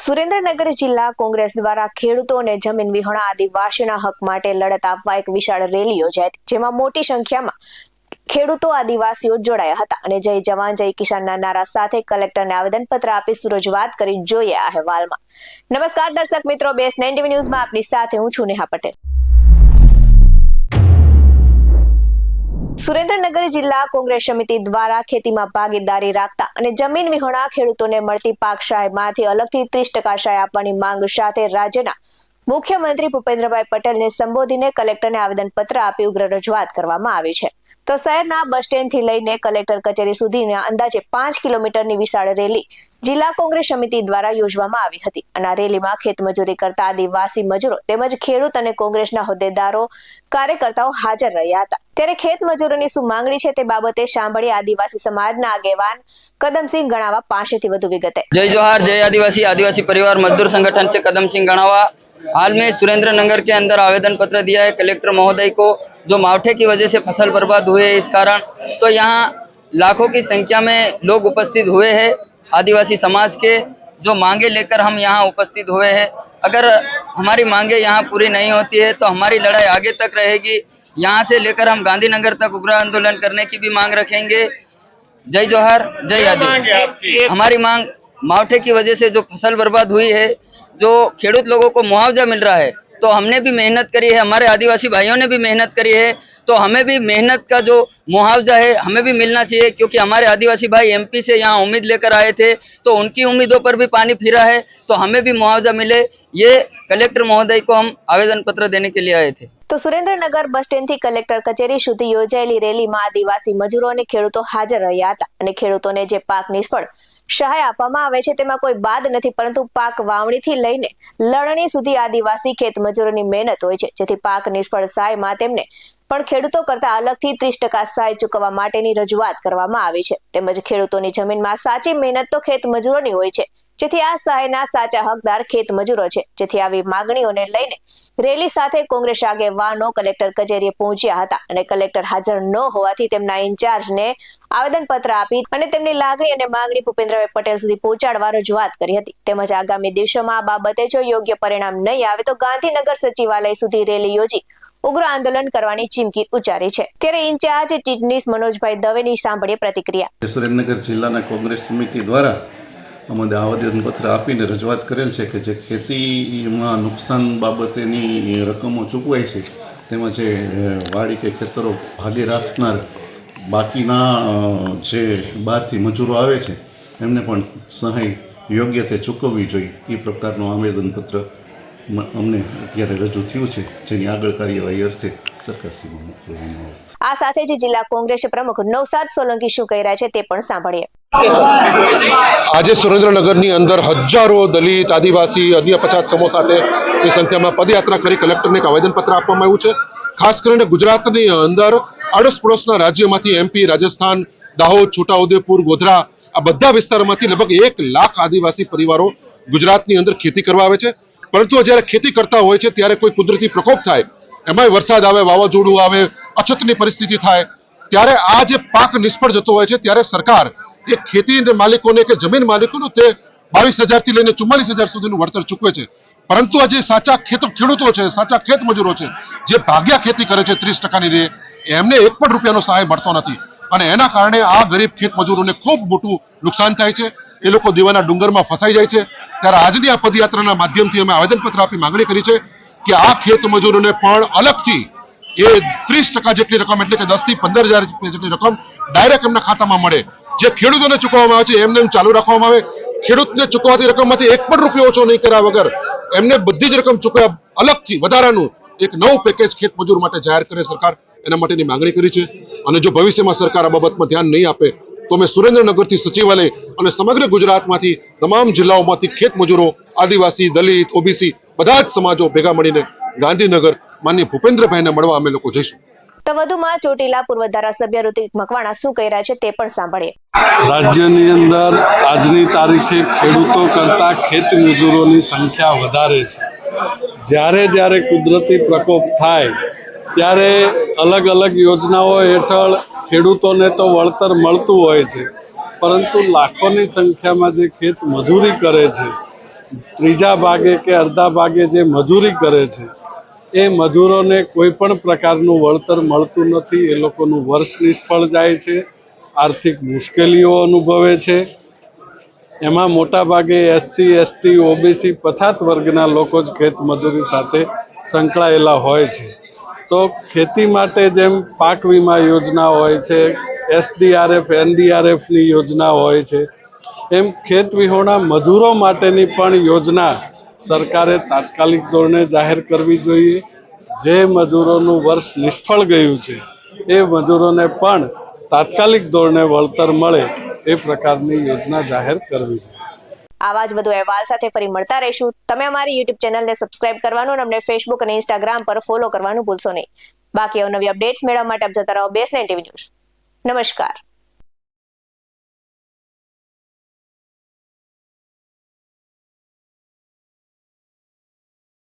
સુરેન્દ્રનગર જિલ્લા કોંગ્રેસ દ્વારા ખેડૂતોને જમીન વિહોણા આદિવાસીના હક માટે લડત આપવા એક વિશાળ રેલી યોજાઈ હતી, જેમાં મોટી સંખ્યામાં ખેડૂતો આદિવાસીઓ જોડાયા હતા અને જય જવાન જય કિસાનના નારા સાથે કલેક્ટરને આવેદનપત્ર આપી રજૂઆત કરી. જોઈએ આ અહેવાલમાં. નમસ્કાર દર્શક મિત્રો, બેસ 90 ન્યૂઝમાં આપની સાથે હું છું નેહા પટેલ. સુરેન્દ્રનગર જિલ્લા કોંગ્રેસ સમિતિ દ્વારા ખેતીમાં ભાગીદારી રાખતા અને જમીન વિહોણા ખેડૂતોને મળતી પાક સહાયમાંથી અલગથી 30% સહાય આપવાની માંગ સાથે રાજ્યના મુખ્યમંત્રી ભૂપેન્દ્રભાઈ પટેલને સંબોધીને કલેક્ટરને આવેદનપત્ર આપી ઉગ્ર રજૂઆત કરવામાં આવી છે. તો શહેરના બસ સ્ટેન્ડથી લઈને કલેક્ટર કચેરી સુધીના અંદાજે 5 કિલોમીટરની વિશાળ રેલી જિલ્લા કોંગ્રેસ સમિતિ દ્વારા યોજવામાં આવી હતી. અને આ રેલીમાં ખેતમજૂરી કરતા આદિવાસી મજૂરો તેમજ ખેડૂત અને કોંગ્રેસના હોદ્દેદારો કાર્યકર્તાઓ હાજર રહ્યા હતા. ત્યારે ખેતમજૂરોની શું માંગણી છે તે બાબતે સાંભળી આદિવાસી સમાજના આગેવાન કદમસિંહ ગણાવા પાસેથી વધુ વિગતે. जय जोहार, जय आदिवासी परिवार मजदूर संगठन से कदमसिंह गणावा। हाल में सुरेंद्रनगर के अंदर आवेदन पत्र दिया है कलेक्टर महोदय को, जो मावठे की वजह से फसल बर्बाद हुए इस कारण। तो यहाँ लाखों की संख्या में लोग उपस्थित हुए हैं आदिवासी समाज के, जो मांगे लेकर हम यहाँ उपस्थित हुए हैं। अगर हमारी मांगे यहाँ पूरी नहीं होती है तो हमारी लड़ाई आगे तक रहेगी। यहाँ से लेकर हम गांधीनगर तक उग्र आंदोलन करने की भी मांग रखेंगे। जय जोहार, जय आदिवासी। हमारी मांग मावठे की वजह से जो फसल बर्बाद हुई है, जो खेडूत लोगों को मुआवजा मिल रहा है, तो हमने भी मेहनत करी है, हमारे आदिवासी भाइयों ने भी मेहनत करी है, तो हमें भी मेहनत का जो मुआवजा है हमें भी मिलना चाहिए। क्योंकि हमारे आदिवासी भाई एमपी से यहाँ उम्मीद लेकर आए थे, तो उनकी उम्मीदों पर भी पानी फिरा है, तो हमें भी मुआवजा मिले, ये कलेक्टर महोदय को हम आवेदन पत्र देने के लिए आए थे. તો સુરેન્દ્રનગર બસ સ્ટેન્ડથી કલેક્ટર કચેરી સુધી યોજાયેલી રેલીમાં આદિવાસી મજૂરો અને ખેડૂતો હાજર રહ્યા હતા અને ખેડૂતોને જે પાક નિષ્ફળ સહાય આપવામાં આવે છે તેમાં કોઈ બાદ નથી, પરંતુ પાક વાવણીથી લઈને લણણી સુધી આદિવાસી ખેત મજૂરોની મહેનત હોય છે, જેથી પાક નિષ્ફળ સહાયમાં તેમને પણ ખેડૂતો કરતા અલગથી 30% સહાય ચૂકવવા માટેની રજૂઆત કરવામાં આવી છે. તેમજ ખેડૂતોની જમીનમાં સાચી મહેનત તો ખેત મજૂરોની હોય છે, જેથી આ સહાયના સાચા હકદાર ખેત મજૂરો છે. જેથી આવી માંગણીઓને લઈને રેલી સાથે કોંગ્રેસ આગેવાનો કલેક્ટર કચેરીએ પહોંચ્યા હતા અને કલેક્ટર હાજર ન હોવાથી તેમના ઇન્ચાર્જને આવેદનપત્ર આપી અને તેમની લાગણી અને માંગણી ભૂપેન્દ્રભાઈ પટેલ સુધી પહોંચાડવા રજૂઆત કરી હતી. તેમજ આગામી દિવસોમાં આ બાબતે જો યોગ્ય પરિણામ નહીં આવે તો ગાંધીનગર સચિવાલય સુધી રેલી યોજી ઉગ્ર આંદોલન કરવાની ચીમકી ઉચ્ચારી છે. ત્યારે ઇન્ચાર્જ ટીટનીસ મનોજભાઈ દવેની સાંભળીએ પ્રતિક્રિયા. સુરેન્દ્રનગર જિલ્લાના કોંગ્રેસ સમિતિ દ્વારા અમે આવેદનપત્ર આપીને રજૂઆત કરેલ છે કે જે ખેતીમાં નુકસાન બાબતેની રકમો ચૂકવાય છે, તેમાં જે વાડી કે ખેતરો ભાગે રાખનાર બાકીના જે બહારથી મજૂરો આવે છે એમને પણ સહાય યોગ્ય તે ચૂકવવી જોઈએ, એ પ્રકારનું આવેદનપત્ર અમને અત્યારે રજૂ થયું છે, જેની આગળ કાર્યવાહી અર્થે સરકારશ્રીમાં મોકલવામાં આવશે. આ સાથે જ જિલ્લા કોંગ્રેસ પ્રમુખ નવસાદ સોલંકી શું કહી રહ્યા છે તે પણ સાંભળીએ. આજે સુરેન્દ્રનગરની અંદર હજારો દલિત, આદિવાસી, અન્ય પછાત કમો સાથેની સંખ્યામાં પદયાત્રા કરી કલેક્ટરને એક આવેદનપત્ર આપવામાં આવ્યું છે. ખાસ કરીને ગુજરાતની અંદર આડોશ પડોશના રાજ્યોમાંથી એમપી, રાજસ્થાન, દાહોદ, છોટાઉદેપુર, ગોધરા આ બધા વિસ્તારોમાંથી લગભગ 1 લાખ આદિવાસી પરિવારો ગુજરાતની અંદર ખેતી કરવા આવે છે. પરંતુ જ્યારે ખેતી કરતા હોય છે ત્યારે કોઈ કુદરતી પ્રકોપ થાય, એમાંય વરસાદ આવે, વાવાઝોડું આવે, અછતની પરિસ્થિતિ થાય, ત્યારે આ જે પાક નિષ્ફળ જતો હોય છે ત્યારે સરકાર એ ખેતી માલિકોને કે જમીન માલિકોને તે 22,000 થી લઈને 44,000 સુધીનું વળતર ચૂકવે છે. પરંતુ આ જે સાચા ખેડૂતો છે, સાચા ખેત મજૂરો છે, જે ભાગ્યા ખેતી કરે છે 30%ની રે, એમને 1 પણ રૂપિયાનો સહાય મળતો નથી. અને એના કારણે આ ગરીબ ખેત મજૂરોને ખૂબ મોટું નુકસાન થાય છે. એ લોકો દીવાના ડુંગરમાં ફસાઈ જાય છે. ત્યારે આજની આ પદયાત્રાના માધ્યમથી અમે આવેદનપત્ર આપી માંગણી કરી છે કે આ ખેત મજૂરોને પણ અલગથી એ 30% જેટલી રકમ, એટલે કે 10,000 થી 15,000 જેટલી રકમ ડાયરેક્ટ એમના ખાતામાં મળે. જે ખેડૂતોને ચૂકવવામાં આવે છે એમને એમ ચાલુ રાખવામાં આવે. ખેડૂતને ચૂકવાતી રકમમાંથી 1 પણ રૂપિયો ઓછો નહીં કર્યા વગર એમને બધી જ રકમ ચૂકવ્યા અલગથી વધારાનું એક નવું પેકેજ ખેત મજૂર માટે જાહેર કરે સરકાર, એના માટેની માંગણી કરી છે. અને જો ભવિષ્યમાં સરકાર આ બાબતમાં ધ્યાન નહીં આપે તો અમે સુરેન્દ્રનગરથી સચિવાલય અને સમગ્ર ગુજરાતમાંથી તમામ જિલ્લાઓમાંથી ખેત મજૂરો, આદિવાસી, દલિત, ઓબીસી બધા જ સમાજો ભેગા મળીને ગાંધીનગર માનનીય ભૂપેન્દ્રભાઈને મળવા અમે લોકો જઈશું. તો વધુમાં ચોટીલા પૂર્વ ધારાસભ્ય ઋતિક મકવાણા શું કહી રહ્યા છે તે પણ સાંભળીએ. રાજ્યની અંદર આજની તારીખે ખેડૂતો કરતા ખેત મજૂરોની સંખ્યા વધારે છે. જ્યારે કુદરતી પ્રકોપ થાય ત્યારે અલગ અલગ યોજનાઓ હેઠળ ખેડૂતોને તો વળતર મળતું હોય છે, પરંતુ લાખોની સંખ્યામાં જે ખેત મજૂરી કરે છે ત્રીજા ભાગે કે અડધા ભાગે જે મજૂરી કરે છે એ મજૂરોને કોઈ પણ પ્રકારનું વળતર મળતું નથી. એ લોકોનું વર્ષ નિષ્ફળ જાય છે, આર્થિક મુશ્કેલીઓ અનુભવે છે. એમાં મોટા ભાગે એસસી, એસટી, ઓબીસી પછાત વર્ગના લોકો જ ખેત મજૂરી સાથે સંકળાયેલા હોય છે. તો ખેતી માટે જેમ પાક વીમા યોજના હોય છે, એસડીઆરએફ, એનડીઆરએફની યોજના હોય છે, એમ ખેત વિહોણા મજૂરો માટેની પણ યોજના સરકારે તાત્કાલિક ધોરણે જાહેર કરવી જોઈએ. જે મજૂરોનું વર્ષ નિષ્ફળ ગયું છે એ મજૂરોને પણ તાત્કાલિક ધોરણે વળતર મળે એ પ્રકારની યોજના જાહેર કરવી જોઈએ. આવા જ વધુ અહેવાલ સાથે ફરી મળતા રહીશું. તમે અમારી યુટ્યુબ ચેનલને સબસ્ક્રાઇબ કરવાનું અને અમને ફેસબુક અને ઇન્સ્ટાગ્રામ પર ફોલો કરવાનું ભૂલશો નહીં. બાકી અવનવી અપડેટ્સ મેળવવા માટે આપ જોતા રહો BS9 TV ન્યૂઝ. નમસ્કાર.